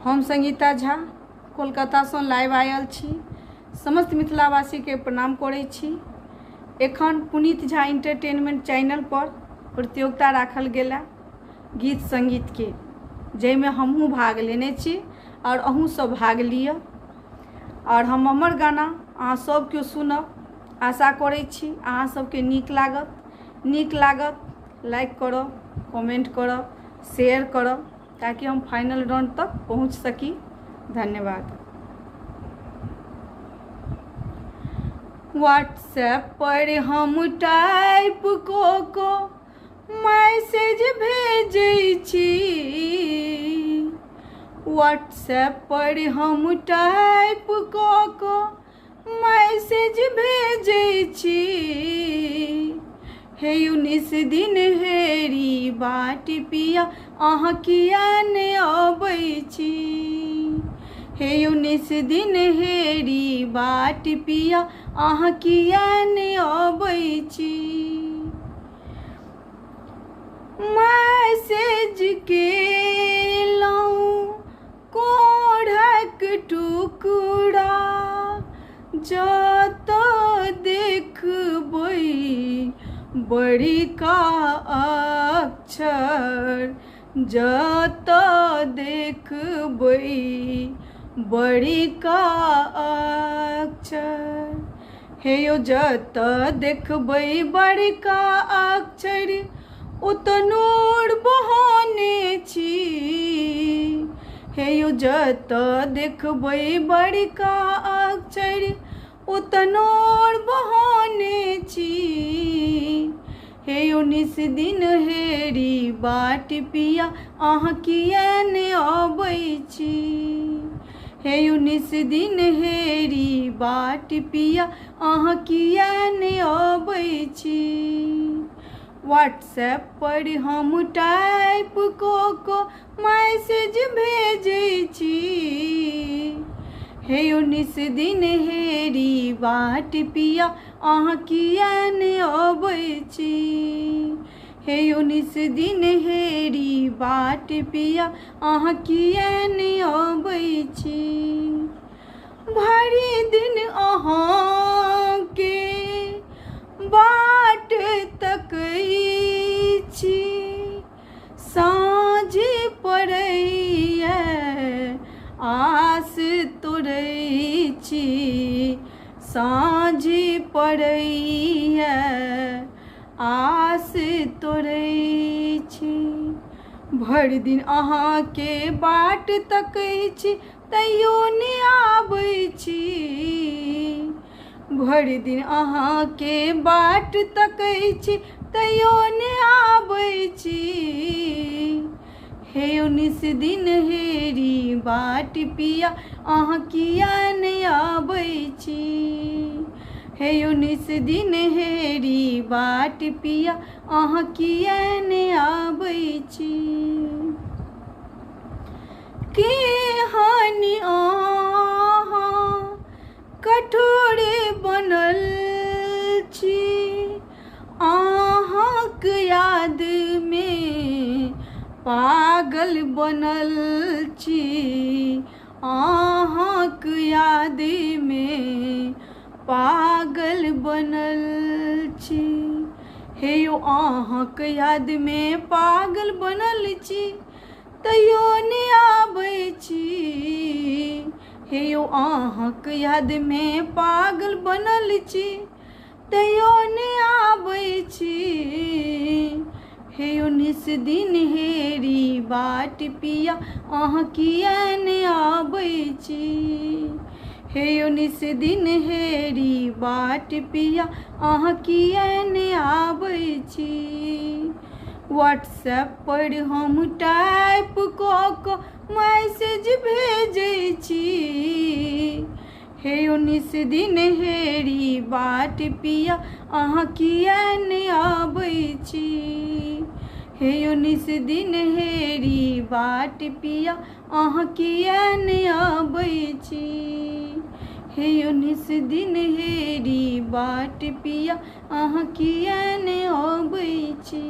हम संगीता झा कोलकाता से live oil छी। समस्त मिथिलावासी के प्रणाम करै छी। एखन पुनीत झा एंटरटेनमेंट चैनल पर प्रतियोगिता राखल गेला गीत संगीत के, जैमे हमहूँ भाग लेने छी और अहूँ सब भाग लिअ। और हमर गाना अहाँ सब केओ सुनब, आशा करै छी अहाँ सबके नीक लागत। लाइक करब, कमेंट करब, शेयर करब, ताकि हम फाइनल राउंड तक पहुंच सकी। धन्यवाद। व्हाट्सएप पर हम टाइप को मैसेज भेजै छी। व्हाट्सएप पर हम टाइप को मैसेज भेजै छी। हे 19 दिन हेरी बाट पिया अहाँ किया ने अबै छी। हे 19 दिन हेरी बाट पिया अहाँ किया ने अबै छी। मैसेज केलहुँ कोढ़क टुकड़ा, जतऽ देखबै बड़का अक्षर, जतऽ देखबै बड़का अक्षर। हे यौ जतऽ देखबै बड़का अक्षर, ओतऽ नूर बहाने छी। हे यौ जतऽ देखबै बड़का अक्षर, ओतऽ नूर बहाने छी। हे 19 दिन हेरी बाट पिया अहाँ किया ने अबै छी। हे 19 दिन हेरी बाट पिया अहाँ किया ने अबै छी। व्हाट्सएप पर हम टाइप को मैसेज भेजै छी। हे 19 दिन हेरी बाट पिया अहाँ किया ने अबै छी। हे 19 दिन हेरी बाट पिया अहाँ किया ने अबै छी। भरि दिन अहाँके बाट तकै छी, साँझ पड़ैया आस तोड़ै छी। साँझ पड़ैया आस तोड़ै छी। भरि दिन अहाँके बाट तकै छी, तैयो ने आबै छी। भरि दिन अहाँके बाट तकै छी, तैयो ने आबै छी। हे 19 दिन हेरी बाट पिया अहाँ किया ने आबै छी। हे 19 दिन हेरी बाट पिया अहाँ किया ने आबै छी। केहन अहाँ कठोर बनल छी, अहाँक याद में पागल बनल छी। अहाँक याद में पागल बनल छी। हे यौ अहाँक याद में पागल बनल छी, तैयो ने आबै छी। हे यौ अहाँक याद में पागल बनल छी, तैयो ने आबै छी। हे 19 दिन हेरी बाट पिया अहाँ किया ने आबै छी। हे 19 दिन हेरी बाट पिया अहाँ किया ने आबै छी। व्हाट्सएप पर हम टाइप को मैसेज भेजै छी। हे 19 दिन हेरी बाट पिया अहाँ किया ने आबै छी। हे 19 दिन हेरी बाट पिया अहाँ किया ने आबै छी। हे 19 दिन हेरी बाट पिया अहाँ किया ने अबै छी।